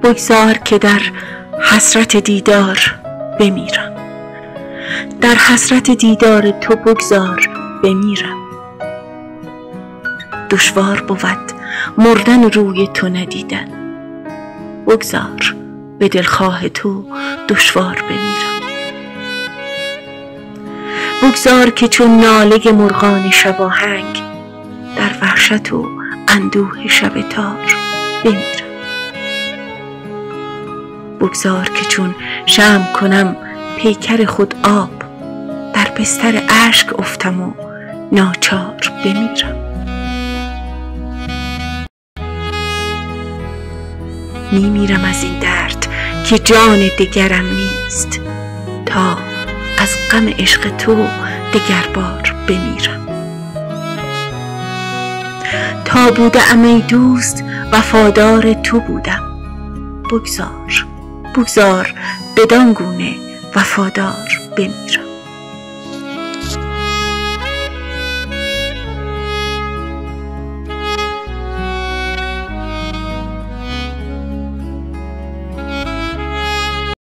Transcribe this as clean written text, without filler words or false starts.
بگذار که در حسرت دیدار بمیرم. در حسرت دیدار تو بگذار بمیرم. دشوار بود مردن روی تو ندیدن. بگذار به دلخواه تو دشوار بمیرم. بگذار که چون ناله مرغان شباهنگ در وحشت و اندوه شب تار بمیرم. بگذار که چون شمع کنم پیکر خود آب در بستر اشک افتم و ناچار بمیرم. میمیرم از این درد که جان دگرم نیست، تا از غم عشق تو دگر بار بمیرم. تا بودم ای دوست وفادار تو بودم. بگذار بدان گونه وفادار بمیرم.